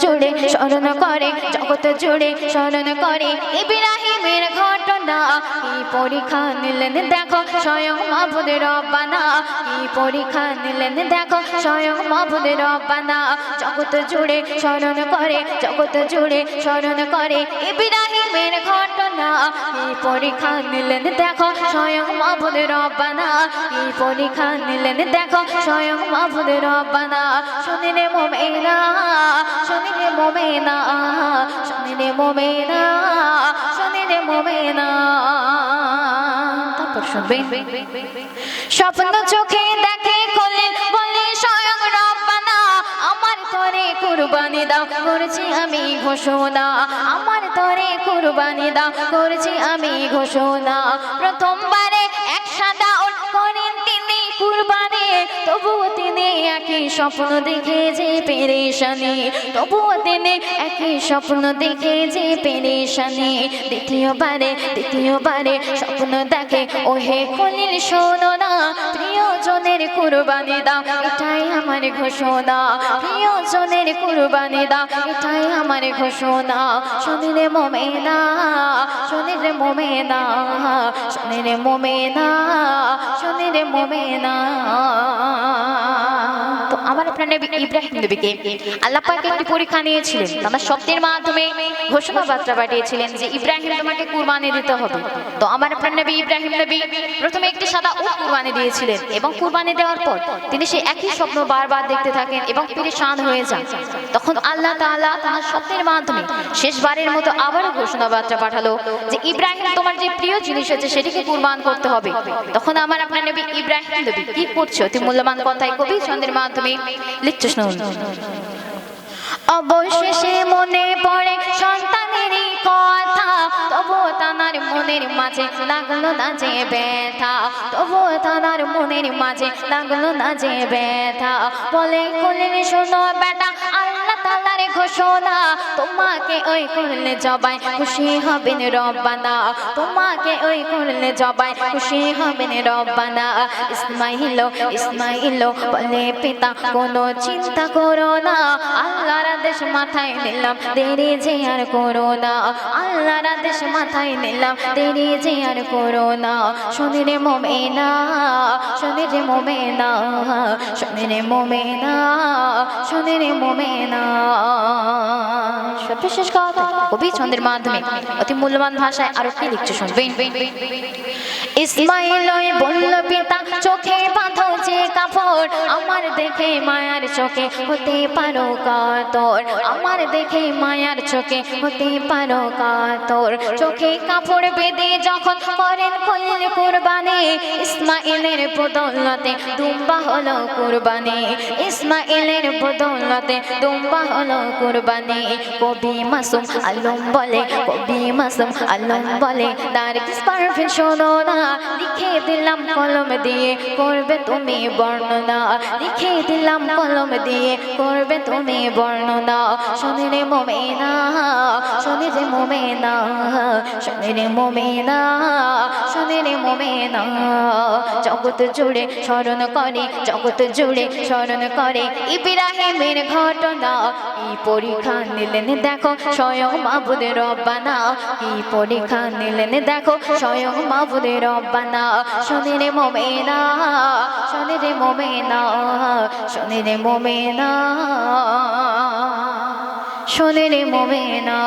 জুড়ে স্মরণ করে, জগৎ জুড়ে স্মরণ করে ইব্রাহিমের ঘটনা। কি পরীক্ষা নিলেন দেখো স্বয়ং মাবুদ রব্বানা, কি পরীক্ষা নিলেন দেখো স্বয়ং মাবুদ রব্বানা। জগৎ জুড়ে স্মরণ করে, জগৎ জুড়ে স্মরণ করে ইব্রাহিমের ঘটনা। কি পরীক্ষা নিলেন দেখো স্বয়ং মাবুদ রব্বানা, কি পরীক্ষা নিলেন দেখো স্বয়ং মাবুদ রব্বানা। শুনিলে মুমিনা, শুনিলে মুমিনা, শুনিলে মুমিনা, শুনিলে মুমিনা। তারপর শুনবেন স্বপ্ন চোখে দেখে খলিল বলে স্বয়ং রব্বানা, আমার তরে কুরবানি দাও করেছি আমি ঘোষণা, আমার তরে কুরবানি দাও করেছি আমি ঘোষণা। প্রথমবারে এক সাদা উট করেন তিনি কুরবানি, তবুও তিনি একই স্বপ্ন দেখে যে পেরেশানি, তবুও তিনি একই স্বপ্ন দেখে যে পেরেশানি। দ্বিতীয়বারে স্বপ্ন দেখে ওহে খলিল শোনো না, প্রিয়জনের কুরবানি দাও এটাই আমার ঘোষণা, প্রিয়জনের কুরবানি দাও এটাই আমার ঘোষণা। শুনিলে মুমিনা, শুনিলে মুমিনা, শুনিলে মুমিনা, শুনিলে মুমিনা। তো আমার আপনার নবী ইব্রাহিম নবীকে আল্লাহ পাক একটি পরীক্ষা নিয়েছিলেন, আমার শব্দের মাধ্যমে ঘোষণা বার্তা পাঠিয়েছিলেন যে ইব্রাহিম তোমাকে কুরবানি দিতে হবে। তো আমার আপনার নবী ইব্রাহিম নবী প্রথমে একটি সাদা উট কুরবানি দিয়েছিলেন এবং কুরবানি দেওয়ার পর তিনি সেই একই স্বপ্ন বারবার দেখতে থাকেন এবং পেরেশান হয়ে যান। তখন আল্লাহ তাআলা তার স্বপ্নের মাধ্যমে শেষবারের মতো আবারও ঘোষণা বার্তা পাঠালো যে ইব্রাহিম তোমার যে প্রিয় জিনিস আছে সেটিকে কুরবান করতে হবে। তখন আমার আপনার নবী ইব্রাহিম নবী কি করছে অতি মূল্যবান কথায় কবি ছন্দের মাধ্যমে লিখছে শুনুন। অবশেষে মনে পড়ে সন্তানেরই কথা, তবুও তানার মনের মাঝে লাগলো না যে ব্যথা, তবুও তানার মনের মাঝে লাগলো না যে ব্যথা। বলে খলিল শোনো বেটা আল্লাহ তাআলার ঘোষণা, তোমাকে ওই করলে জবাই খুশি হবেন রব্বানা, তোমাকে ওই করলে জবাই খুশি হবেন রব্বানা। ইসমাইল বলে পিতা কোনো চিন্তা করো না, আল্লাহর আদেশ মাথায় নিলাম দেরি যে আর করো না, আল্লাহর আদেশ মাথায় নিলাম দেরি যে আর করো না। শুনিলে মুমিনা, শুনিলে মুমিনা, শুনিলে মুমিনা, শুনিলে মুমিনা। সর্বশেষ কথা কবি ছন্দের মাধ্যমে অতি মূল্যবান ভাষায় আরো কি লিখছে শুনবেন। ইসমাইল বলল পিতা চোখে বাঁধো যে কাপড়, আমার দেখে মায়ার চোখে হতে পারো কাতর, আমার দেখে মায়ার চোখে হতে পারো কাতর। চোখে কাপড় বেঁধে যখন করেন খলিল কুরবানি, ইসমাইলের বদৌলতে দুম্বা হলো কুরবানি, ইসমাইলের বদৌলতে দুম্বা হলো কুরবানি। কবি মাসুম আলম বলে, কবি মাসুম আলম বলে নারগিস পারভিন শোনো না, লিখে দিলাম কলম দিয়ে করবে তুমি বর্ণনা, লিখে দিলাম কলম দিয়ে করবে তুমি বর্ণনা। শুনিলে মুমিনা, শুনিলে মুমিনা, শুনিলে মুমিনা, শুনিলে মুমিনা। জগৎ জুড়ে স্মরণ করে, জগৎ জুড়ে স্মরণ করে ইব্রাহিমের ঘটনা। কি পরীক্ষা নিলেন দেখো স্বয়ং মাবুদ রব্বানা, কি পরীক্ষা নিলেন দেখো স্বয়ং মাবুদ রব্বানা। শুনিলে মুমিনা, শুনিলে মুমিনা, শুনিলে মুমিনা, শুনিলে মুমিনা।